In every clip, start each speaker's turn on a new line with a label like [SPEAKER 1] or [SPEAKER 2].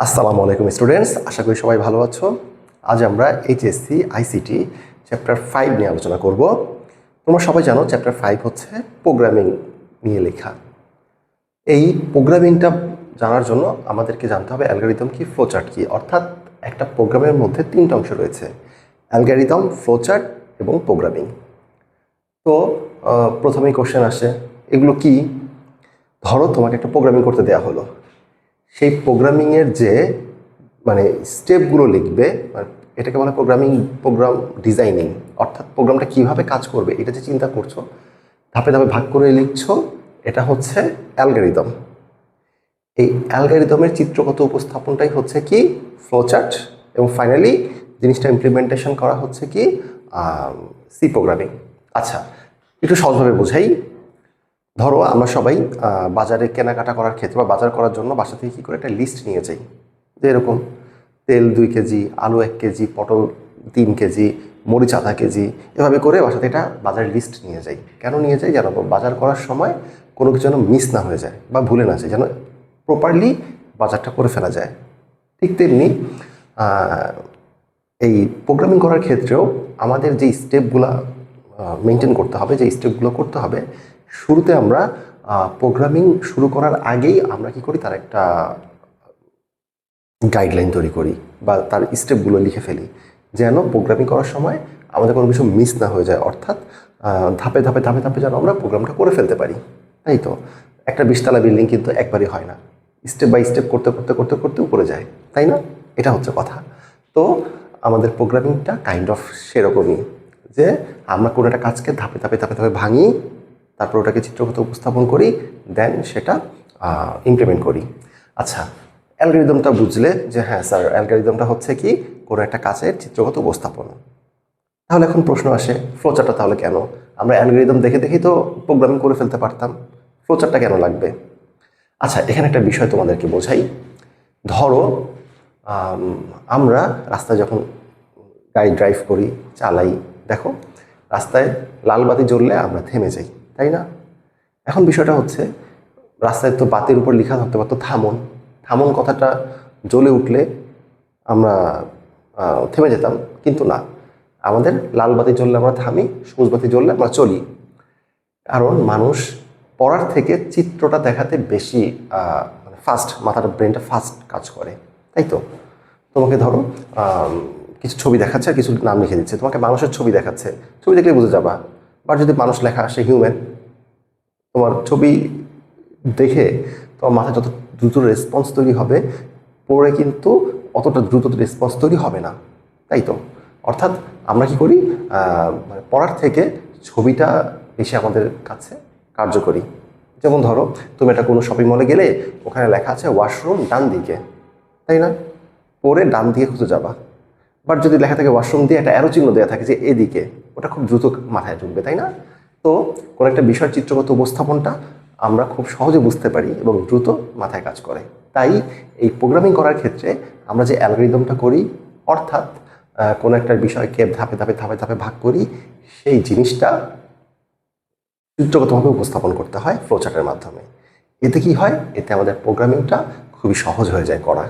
[SPEAKER 1] আসসালামু আলাইকুম স্টুডেন্টস, আশা করি সবাই ভালো আছো। আজ আমরা এইচএসসি আইসিটি চ্যাপ্টার 5 নিয়ে আলোচনা করব। তোমরা সবাই জানো চ্যাপ্টার 5 হচ্ছে প্রোগ্রামিং নিয়ে লেখা। এই প্রোগ্রামিংটা জানার জন্য আমাদেরকে জানতে হবে অ্যালগরিদম কি, ফ্লোচার্ট কি। অর্থাৎ একটা প্রোগ্রামের মধ্যে তিনটা অংশ রয়েছে: অ্যালগরিদম, ফ্লোচার্ট এবং প্রোগ্রামিং। তো প্রথমেই কোশ্চেন আসে, এগুলো কি? ধরো তোমাকে একটা প্রোগ্রামিং করতে দেওয়া হলো। সেই প্রোগ্রামিংয়ের যে স্টেপগুলো লিখবে, এটাকে বলে প্রোগ্রাম ডিজাইনিং। অর্থাৎ প্রোগ্রামটা কীভাবে কাজ করবে এটা যে চিন্তা করছো, ধাপে ধাপে ভাগ করে লিখছো, এটা হচ্ছে অ্যালগরিদম। এই অ্যালগরিদমের চিত্রগত উপস্থাপনটাই হচ্ছে কি ফ্লোচার্ট, এবং ফাইনালি জিনিসটা ইমপ্লিমেন্টেশন করা হচ্ছে কি সি প্রোগ্রামিং। আচ্ছা, একটু সহজভাবে বোঝাই। ধরো আমরা সবাই বাজারে কেনাকাটা করার ক্ষেত্রে বা বাজার করার জন্য বাসা থেকে কী করে একটা লিস্ট নিয়ে যাই, যে এরকম তেল 2 কেজি, আলু 1 কেজি, পটল 3 কেজি, মরিচ আধা কেজি, এভাবে করে বাসা থেকে একটা বাজারের লিস্ট নিয়ে যাই। কেন নিয়ে যাই? যেন বাজার করার সময় কোনো কিছু যেন মিস না হয়ে যায় বা ভুলে না যায়, যেন প্রপারলি বাজারটা করে ফেলা যায়। ঠিক তেমনি এই প্রোগ্রামিং করার ক্ষেত্রেও আমাদের যে স্টেপগুলো মেনটেন করতে হবে, যে স্টেপগুলো করতে হবে, শুরুতে আমরা প্রোগ্রামিং শুরু করার আগেই আমরা কি করি, তার একটা গাইডলাইন তৈরি করি বা তার স্টেপগুলো লিখে ফেলি, যেন প্রোগ্রামিং করার সময় আমাদের কোনো কিছু মিস না হয়ে যায়। অর্থাৎ ধাপে ধাপে ধাপে ধাপে যেন আমরা প্রোগ্রামটা করে ফেলতে পারি। তাই তো, একটা 20 তলা বিল্ডিং কিন্তু একবারই হয় না, স্টেপ বাই স্টেপ করতে করতে করতে করতে উপরে যায়, তাই না? এটা হচ্ছে কথা। তো আমাদের প্রোগ্রামিংটা কাইন্ড অফ সেরকমই, যে আমরা কোনো একটা কাজকে ধাপে ধাপে ধাপে ধাপে ভাঙি, তারপর ওটাকে চিত্রগত উপস্থাপন করি, দেন সেটা ইমপ্লিমেন্ট করি। আচ্ছা, অ্যালগরিদমটা বুঝলে যে হ্যাঁ স্যার, অ্যালগরিদমটা হচ্ছে কি কোনো একটা কাজের চিত্রগত উপস্থাপন। তাহলে এখন প্রশ্ন আসে, ফ্লোচার্টটা তাহলে কেন? আমরা অ্যালগরিদম দেখে দেখেই তো প্রোগ্রামিং করে ফেলতে পারতাম, ফ্লোচার্টটা কেন লাগবে? আচ্ছা, এখানে একটা বিষয় তোমাদেরকে বোঝাই। ধরো আমরা রাস্তায় যখন গাড়ি ড্রাইভ করি, চালাই, দেখো রাস্তায় লাল বাতি জ্বললে আমরা থেমে যাই, তাই না? এখন বিষয়টা হচ্ছে, রাস্তায় তো বাতির উপর লেখা থাকতে পারতো থামুন। থামুন কথাটা জ্বলে উঠলে আমরা থেমে যেতাম, কিন্তু না, আমাদের লাল বাতি জ্বললে আমরা থামি, সবুজ বাতি জ্বললে আমরা চলি। কারণ মানুষ পড়ার থেকে চিত্রটা দেখাতে বেশি ফাস্ট, মাথার ব্রেনটা ফাস্ট কাজ করে, তাই তো? তোমাকে ধরো কিছু ছবি দেখাচ্ছে আর কিছু নাম লিখে দিচ্ছে, তোমাকে মানুষের ছবি দেখাচ্ছে, ছবি দেখলে বুঝে যাবা। বা যদি মানুষ লেখা আসে হিউম্যান, তোমার ছবি দেখে তোমার মাথায় যত দ্রুত রেসপন্স তৈরি হবে, পড়ে কিন্তু অতটা দ্রুত রেসপন্স তৈরি হবে না, তাই তো? অর্থাৎ আমরা কি করি, পড়ার থেকে ছবিটা বেশি আমাদের কাছে কার্যকরী। যেমন ধরো তুমি একটা কোনো শপিং মলে গেলে, ওখানে লেখা আছে ওয়াশরুম ডান দিকে, তাই না? পরে ডান দিকে খুঁজে যাবা। বাট যদি লেখা থাকে ওয়াশরুম দিয়ে একটা অ্যারো চিহ্ন দেওয়া থাকে যে এদিকে, ওটা খুব দ্রুত মাথায় ঢুকবে, তাই না? তো কোনো একটা বিষয় চিত্রগত উপস্থাপনটা আমরা খুব সহজে বুঝতে পারি এবং দ্রুত মাথায় কাজ করে। তাই এই প্রোগ্রামিং করার ক্ষেত্রে আমরা যে অ্যালগরিদমটা করি, অর্থাৎ কোনো একটা বিষয়কে ধাপে ধাপে ধাপে ধাপে ভাগ করি, সেই জিনিসটা চিত্রগতভাবে উপস্থাপন করতে হয় ফ্লোচার্টের মাধ্যমে। এতে কি হয়? এতে আমাদের প্রোগ্রামিংটা খুবই সহজ হয়ে যায় করা।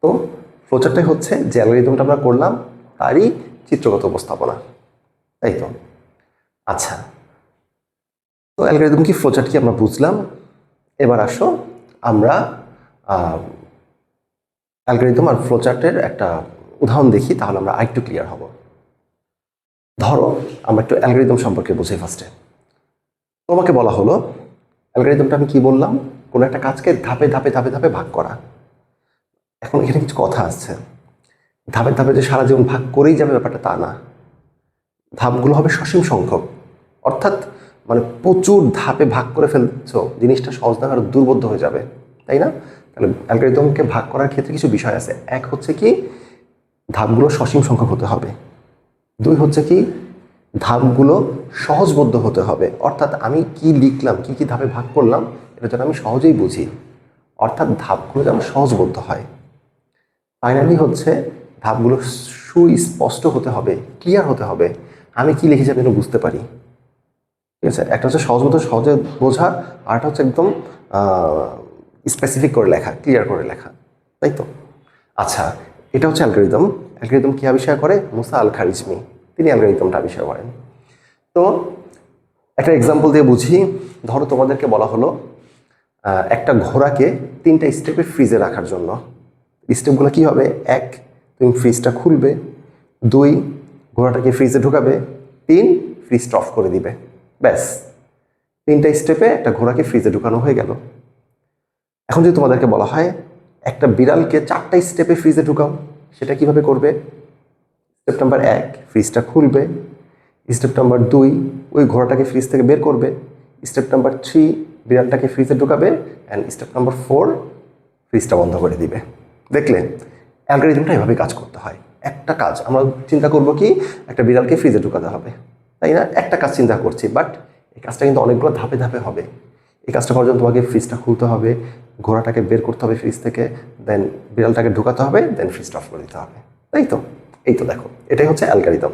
[SPEAKER 1] তো ফ্লোচার্টটাই হচ্ছে যে অ্যালগরিদমটা আমরা করলাম তারই চিত্রগত উপস্থাপনা, তাই তো? আচ্ছা, তো অ্যালগরিদম কি, ফ্লোচার্ট কি আমরা বুঝলাম। এবার আসো আমরা অ্যালগরিদম আর ফ্লোচার্টের একটা উদাহরণ দেখি, তাহলে আমরা আরেকটু ক্লিয়ার হব। ধরো আমরা একটু অ্যালগরিদম সম্পর্কে বুঝি ফার্স্টে। তোমাকে বলা হলো, অ্যালগরিদমটা আমি কি বললাম, কোনো একটা কাজকে ধাপে ধাপে ধাপে ধাপে ভাগ করা। এখন এখানে কিছু কথা আছে, ধাপে ধাপে যে সারা জীবন ভাগ করেই যাবে ব্যাপারটা তা না। ধাপগুলো হবে সসীম সংখ্যক, অর্থাৎ প্রচুর ধাপে ভাগ করে ফেলছো, জিনিসটা সহজ না আরো দুর্বোধ্য হয়ে যাবে, তাই না? তাহলে অ্যালগরিদমকে ভাগ করার ক্ষেত্রে কিছু বিষয় আছে। এক হচ্ছে কি, ধাপগুলো সসীম সংখ্যক হতে হবে। 2 হচ্ছে কি, ধাপগুলো সহজবোধ্য হতে হবে, অর্থাৎ আমি কি লিখলাম, কি কি ধাপে ভাগ করলাম, এটা যেন আমি সহজেই বুঝি, অর্থাৎ ধাপগুলো যেন সহজবোধ্য হয়। ফাইনালি হচ্ছে ধাপগুলো সুস্পষ্ট হতে হবে, ক্লিয়ার হতে হবে, আমি কি লিখেছি আমি বুঝতে পারি। ঠিক আছে, একটা হচ্ছে সহজবোধ্য, সহজে বোঝা, আর একটা হচ্ছে একদম স্পেসিফিক করে লেখা, ক্লিয়ার করে লেখা। তাই তো? আচ্ছা, এটা হচ্ছে অ্যালগরিদম। অ্যালগরিদম কি আবিষ্কার করে? মুসা আল খারিজমি, তিনি অ্যালগরিদমটা আবিষ্কার করেন। তো একটা এক্সাম্পল দিয়ে বুঝি। ধরো তোমাদেরকে বলা হলো একটা ঘোড়াকে 3টা স্টেপে ফ্রিজে রাখার জন্য। স্টেপগুলো কী হবে? 1, তুমি ফ্রিজটা খুলবে। 2, ঘোড়াটাকে ফ্রিজে ঢুকাবে। 3, ফ্রিজটা অফ করে দিবে। ব্যাস, 3টা স্টেপে একটা ঘোড়াকে ফ্রিজে ঢুকানো হয়ে গেল। এখন যদি তোমাদেরকে বলা হয় একটা বিড়ালকে 4টা স্টেপে ফ্রিজে ঢুকাও, সেটা কিভাবে করবে? স্টেপ নাম্বার 1, ফ্রিজটা খুলবে। স্টেপ নাম্বার 2, ওই ঘোড়াটাকে ফ্রিজ থেকে বের করবে। স্টেপ নাম্বার 3, বিড়ালটাকে ফ্রিজে ঢুকাবে। অ্যান্ড স্টেপ নাম্বার 4, ফ্রিজটা বন্ধ করে দিবে। দেখলে অ্যালগরিদমটা এভাবে কাজ করতে হয়। একটা কাজ আমরা চিন্তা করব কি, একটা বিড়ালকে ফ্রিজে ঢুকাতে হবে, তাই না? একটা কাজ চিন্তা করছি, বাট এই কাজটা কিন্তু অনেকগুলো ধাপে ধাপে হবে। এই কাজটা করার জন্য তোমাকে ফ্রিজটা খুলতে হবে, ঘোড়াটাকে বের করতে হবে ফ্রিজ থেকে, দেন বিড়ালটাকে ঢুকাতে হবে, দেন ফ্রিজটা অফ করে দিতে হবে, তাই তো? এই তো দেখো, এটাই হচ্ছে অ্যালগরিদম।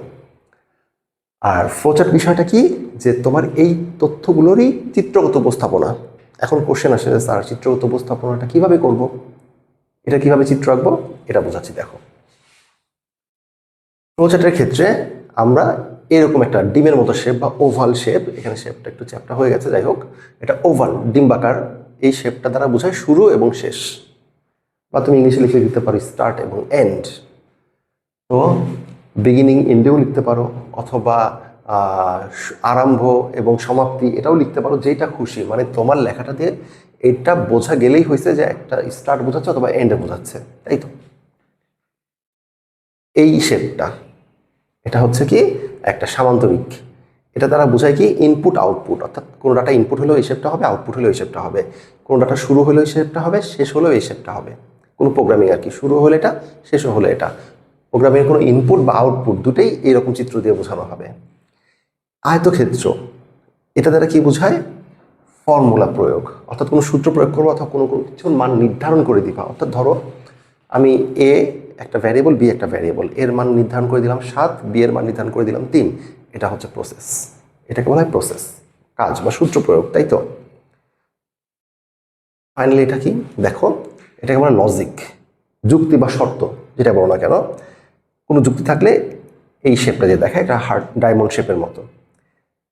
[SPEAKER 1] আর ফ্লোচার্ট বিষয়টা কি, যে তোমার এই তথ্যগুলোরই চিত্রগত উপস্থাপনা। এখন কোশ্চেন আসে, স্যার চিত্রগত উপস্থাপনাটা কিভাবে করব, এটা কিভাবে চিত্র আঁকবো, এটা বোঝাচ্ছি। দেখো, ফ্লোচার্টের ক্ষেত্রে আমরা এরকম একটা ডিমের মতো শেপ বা ওভাল শেপ, এখানে শেপটা একটু চ্যাপ্টা হয়ে গেছে, যাই হোক, এটা ওভাল ডিম্বাকার, এই শেপটা দ্বারা বোঝায় শুরু এবং শেষ। বা তুমি ইংলিশে লিখে দিতে পারো স্টার্ট এবং এন্ড। তো বিগিনিং এন্ডেও লিখতে পারো, অথবা আরম্ভ এবং সমাপ্তি এটাও লিখতে পারো, যেটা খুশি। মানে তোমার লেখাটা দিয়ে এটা বোঝা গেলেই হয়েছে যে একটা স্টার্ট বোঝাচ্ছে অথবা এন্ডে বোঝাচ্ছে, তাই তো? এই শেপটা, এটা হচ্ছে কি একটা সামান্তরিক। এটা দ্বারা বোঝায় কি ইনপুট আউটপুট, অর্থাৎ কোনো ডাটা ইনপুট হলেও এই শেপটা হবে, আউটপুট হলেও এই শেপটা হবে। কোনো ডাটা শুরু হলেও এই শেপটা হবে, শেষ হলেও এই শেপটা হবে। কোনো প্রোগ্রামিং আর কি, শুরু হলে এটা, শেষও হলে এটা। প্রোগ্রামিংয়ের কোনো ইনপুট বা আউটপুট দুটোই এইরকম চিত্র দিয়ে বোঝানো হবে। আয়তক্ষেত্র, এটা দ্বারা কি বোঝায়? ফর্মুলা প্রয়োগ, অর্থাৎ কোনো সূত্র প্রয়োগ করবো অথবা কোনো কিছুর মান নির্ধারণ করে দিবা। অর্থাৎ ধরো আমি এ একটা ভ্যারিয়েবল, বি একটা ভ্যারিয়েবল, এর মান নির্ধারণ করে দিলাম 7, বি এর মান নির্ধারণ করে দিলাম 3। এটা হচ্ছে প্রসেস, এটাকে বলা হয় প্রসেস, কাজ বা সূত্র প্রয়োগ, তাই তো? ফাইনালি এটা কি দেখো, এটাকে বলা লজিক, যুক্তি বা শর্ত, যেটা বলো না কেন। কোনো যুক্তি থাকলে এই শেপটা যে দেখায়, এটা হার্ট ডায়মন্ড শেপের মতো।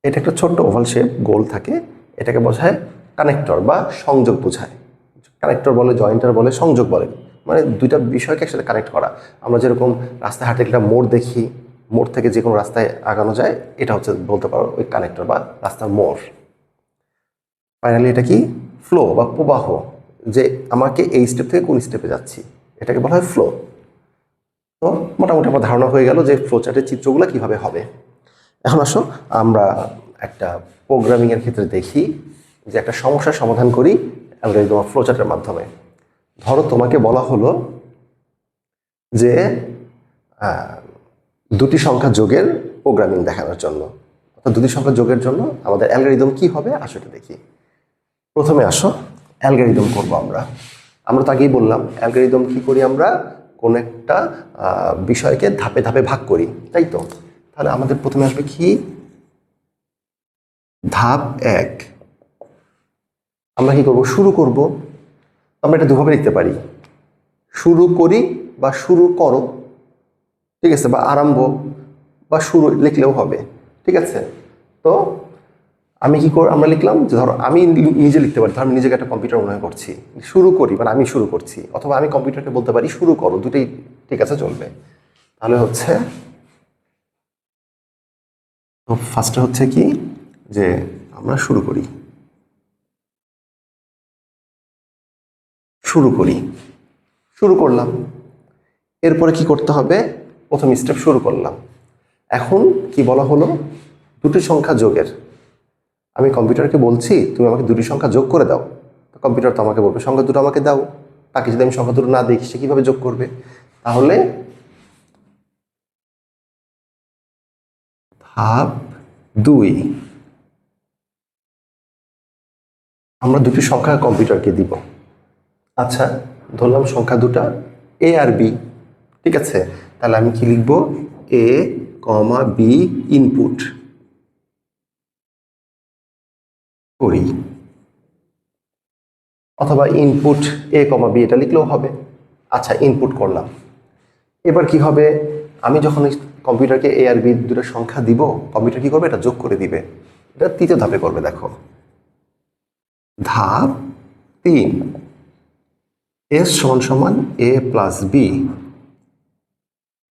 [SPEAKER 1] এটা একটা ছোট্ট ওভাল শেপ, গোল থাকে। এটাকে বোঝায় কানেক্টর বা সংযোগ বোঝায়। কানেক্টর বলে, জয়েন্টার বলে, সংযোগ বলে, মানে দুইটা বিষয়কে একসাথে কানেক্ট করা। আমরা যেরকম রাস্তায় হাঁটতে একটা মোড় দেখি, মোড় থেকে যে কোনো রাস্তায় আগানো যায়, এটা হচ্ছে বলতে পারো ওই কানেক্টর বা রাস্তার মোড়। ফাইনালি এটা কি ফ্লো বা প্রবাহ, যে আমাকে এই স্টেপ থেকে কোন স্টেপে যাচ্ছি, এটাকে বলা হয় ফ্লো। তো মোটামুটি আমার ধারণা হয়ে গেল যে ফ্লো চার্টের চিত্রগুলো কীভাবে হবে। এখন আসো আমরা একটা প্রোগ্রামিংয়ের ক্ষেত্রে দেখি যে একটা সমস্যার সমাধান করি অ্যালগরিদম ফ্লো চার্টের মাধ্যমে। ধরো তোমাকে বলা হলো যে দুটি সংখ্যা যোগের প্রোগ্রামিং দেখানোর জন্য, অর্থাৎ দুটি সংখ্যা যোগের জন্য আমাদের অ্যালগরিদম কি হবে আসো এটা দেখি। প্রথমে আসো অ্যালগরিদম করবো আমরা। আমরা তো আগেই বললাম অ্যালগরিদম কি করি, আমরা কোন একটা বিষয়কে ধাপে ধাপে ভাগ করি, তাই তো? তাহলে আমাদের প্রথমে আসবে কি, ধাপ 1। আমরা কি করব, শুরু করব। আমরা এটা দুভাবে লিখতে পারি, শুরু করি বা শুরু করো, ঠিক আছে, বা আরম্ভ বা শুরু লিখলেও হবে, ঠিক আছে। তো আমি কি করে, আমরা লিখলাম যে ধরো আমি নিজে লিখতে পারি, ধর আমি নিজেকে একটা কম্পিউটার মনে করছি, শুরু করি মানে আমি শুরু করছি, অথবা আমি কম্পিউটারকে বলতে পারি শুরু করো, দুটোই ঠিক আছে, চলবে। তাহলে হচ্ছে, তো ফার্স্টে হচ্ছে কি যে আমরা শুরু করি, শুরু করি, শুরু করলাম। এরপরে কি করতে হবে, প্রথম স্টেপ শুরু করলাম। এখন কি বলা হলো, দুটি সংখ্যা যোগের। আমি কম্পিউটারকে বলছি তুমি আমাকে দুটি সংখ্যা যোগ করে দাও, তো কম্পিউটার তো আমাকে বলবে সংখ্যা দুটো আমাকে দাও। তাকে যদি আমি সংখ্যা দুটো না দেখি সে কীভাবে যোগ করবে? তাহলে ধাপ 2, আমরা দুটি সংখ্যা কম্পিউটারকে দিব। আচ্ছা, ধরলাম সংখ্যা দুটা এ আর বি, ঠিক আছে। তাহলে আমি কি লিখব, এ কমা বি ইনপুট করি, অথবা ইনপুট এ কমা বি এটা লিখলেও হবে। আচ্ছা, ইনপুট করলাম। এবার কি হবে, আমি যখন কম্পিউটারকে এ আর বি দুটো সংখ্যা দিব, কম্পিউটার কি করবে, এটা যোগ করে দিবে। এটা তৃতীয় ধাপে করবে। দেখো, ধাপ 3, এস সমান সমান এ প্লাস বি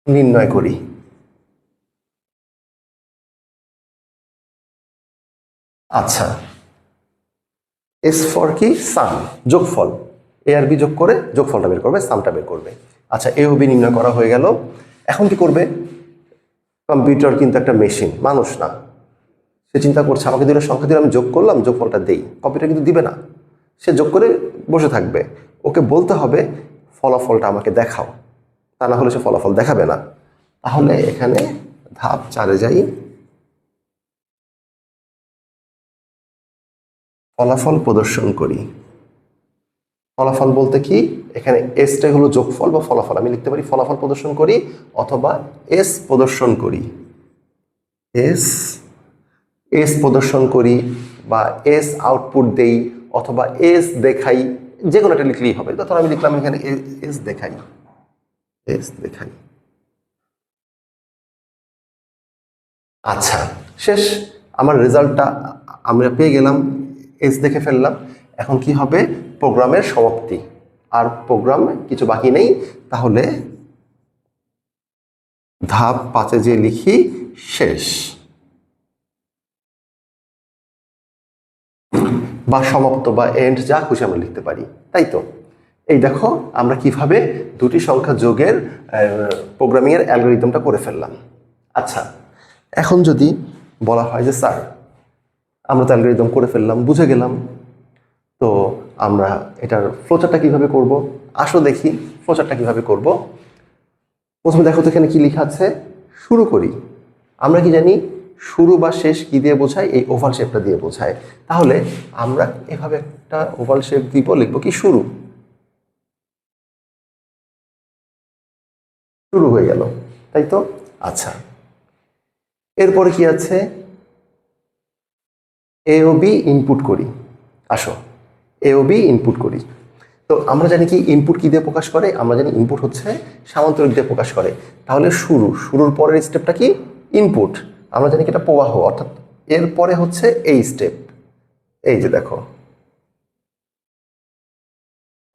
[SPEAKER 1] নির্ণয় করি। আচ্ছা, এস ফর কি, সাম, যোগফল। এ আর বি যোগ করে যোগফলটা বের করবে, সামটা বের করবে। আচ্ছা, এ ও বি নির্ণয় করা হয়ে গেল। এখন কি করবে, কম্পিউটার কিন্তু একটা মেশিন, মানুষ না। সে চিন্তা করছে আমাকে দুটো সংখ্যা দিলে আমি যোগ করলাম, যোগফলটা দেই। কম্পিউটার কিন্তু দিবে না, সে যোগ করে বসে থাকবে। ওকে বলতে হবে ফলাফলটা আমাকে দেখাও, তা না হলে সে ফলাফল দেখাবে না। তাহলে এখানে ধাপ 4-এ যাই, ফলাফল প্রদর্শন করি। ফলাফল বলতে কি, এখানে এসটাই হলো যোগফল বা ফলাফল। আমি লিখতে পারি ফলাফল প্রদর্শন করি অথবা এস প্রদর্শন করি। এস এস প্রদর্শন করি বা এস আউটপুট দেই অথবা এস দেখাই, যে কোনো একটা লিখলেই হবে। ধর আমি লিখলাম এখানে এস দেখাই, এস দেখাই। আচ্ছা, শেষ। আমার রেজাল্টটা আমরা পেয়ে গেলাম, এস দেখে ফেললাম। এখন কি হবে, প্রোগ্রামের সমাপ্তি। আর প্রোগ্রামে কিছু বাকি নেই। তাহলে ধাপ 5-এ যে লিখি শেষ বা সমাপ্ত বা এন্ড, যা খুশি আমরা লিখতে পারি, তাই তো। এই দেখো আমরা কিভাবে দুটি সংখ্যা যোগের প্রোগ্রামিংয়ের অ্যালগরিদমটা করে ফেললাম। আচ্ছা, এখন যদি বলা হয় যে স্যার আমরা তো অ্যালগরিদম করে ফেললাম, বুঝে গেলাম, তো আমরা এটার ফ্লোচার্টটা কিভাবে করব, আসো দেখি ফ্লোচার্টটা কিভাবে করব। প্রথমে দেখো তো এখানে কি লেখা আছে, শুরু করি। আমরা কি জানি শুরু বা শেষ কি দিয়ে বোঝায়, এই ওভাল শেপটা দিয়ে বোঝায়। তাহলে আমরা এভাবে একটা ওভাল শেপ দিব, লিখবো কি শুরু। শুরু হয়ে গেল, তাই তো। আচ্ছা, এরপরে কি আছে, এ ও বি ইনপুট করি। আসো এ ও বি ইনপুট করি। তো আমরা জানি কি ইনপুট কি দিয়ে প্রকাশ করে, আমরা জানি ইনপুট হচ্ছে সামান্তরিক দিয়ে প্রকাশ করে। তাহলে শুরুর পরের স্টেপটা কি, ইনপুট। আমরা জানি কি এটা প্রবাহ, অর্থাৎ এরপরে হচ্ছে এই স্টেপ, এই যে দেখো।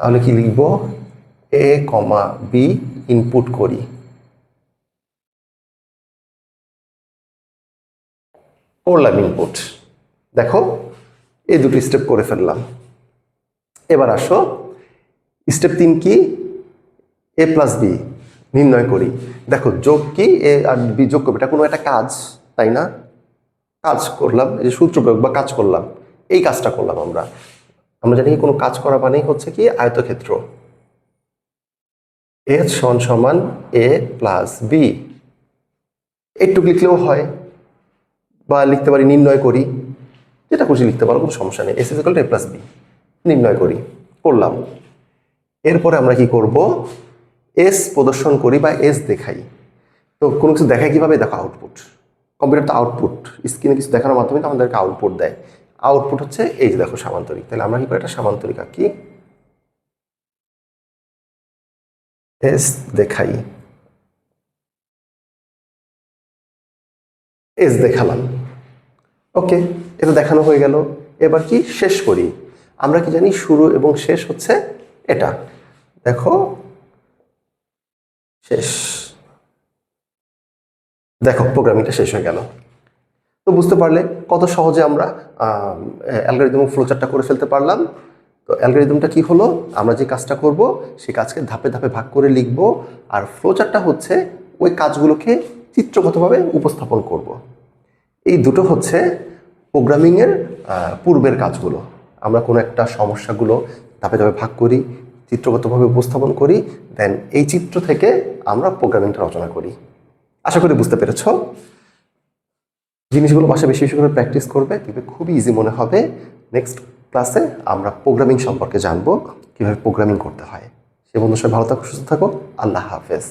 [SPEAKER 1] তাহলে কি লিখবো, এ কমা বি ইনপুট করি। করলাম ইনপুট, দেখো এই দুটি স্টেপ করে ফেললাম। এবার আসো স্টেপ 3 কি, এ প্লাস বি নির্ণয় করি। দেখো যোগ কি, এ আর বি যোগ করবে, এটা কোনো একটা কাজ, তাই না। কাজ করলাম, এই যে সূত্র প্রয়োগ বা কাজ করলাম, এই কাজটা করলাম আমরা। আমরা জানি কোনো কাজ করা মানেই হচ্ছে কি আয়তক্ষেত্র। এ সমান সমান এ প্লাস বি, একটু লিখলেও হয়, বা লিখতে পারি নির্ণয় করি, যেটা খুশি লিখতে পারো, কোনো সমস্যা নেই। S is equal to A plus B নির্ণয় করি, করলাম। এরপরে আমরা কি করব, এস প্রদর্শন করি বা এস দেখাই। তো কোনো কিছু দেখায় কিভাবে, দেখো আউটপুট। কম্পিউটার তো আউটপুট, স্ক্রিনে কিছু দেখানোর মাধ্যমে তো আমাদেরকে আউটপুট দেয়। আউটপুট হচ্ছে এই যে দেখো সামান্তরিক। তাহলে আমরা কি করি, এটা সামান্তরিক আঁকি, এস দেখাই, এস দেখালাম। ওকে, এটা দেখানো হয়ে গেল। এবার কি শেষ করি। আমরা কি জানি শুরু এবং শেষ হচ্ছে এটা, দেখো শেষ। দেখো প্রোগ্রামিংটা শেষ হয়ে গেল। তো বুঝতে পারলে কত সহজে আমরা অ্যালগরিদম ফ্লোচার্টটা করে ফেলতে পারলাম। তো অ্যালগরিদমটা কি হলো, আমরা যে কাজটা করব সেই কাজকে ধাপে ধাপে ভাগ করে লিখব, আর ফ্লোচার্টটা হচ্ছে ওই কাজগুলোকে চিত্রগতভাবে উপস্থাপন করব। এই দুটো হচ্ছে প্রোগ্রামিংয়ের পূর্বের কাজগুলো। আমরা কোনো একটা সমস্যাগুলো ধাপে ধাপে ভাগ করি, চিত্রগতভাবে উপস্থাপন করি, দেন এই চিত্র থেকে আমরা প্রোগ্রামিংটা রচনা করি। আশা করি বুঝতে পেরেছ। জিনিসগুলো বাসায় বেশি বেশি করে প্র্যাকটিস করবে, দেখবে খুবই ইজি মনে হবে। নেক্সট ক্লাসে আমরা প্রোগ্রামিং সম্পর্কে জানবো, কীভাবে প্রোগ্রামিং করতে হয়। সে বন্ধু সবাই ভালো থাকো, সুস্থ থাকো, আল্লাহ হাফেজ।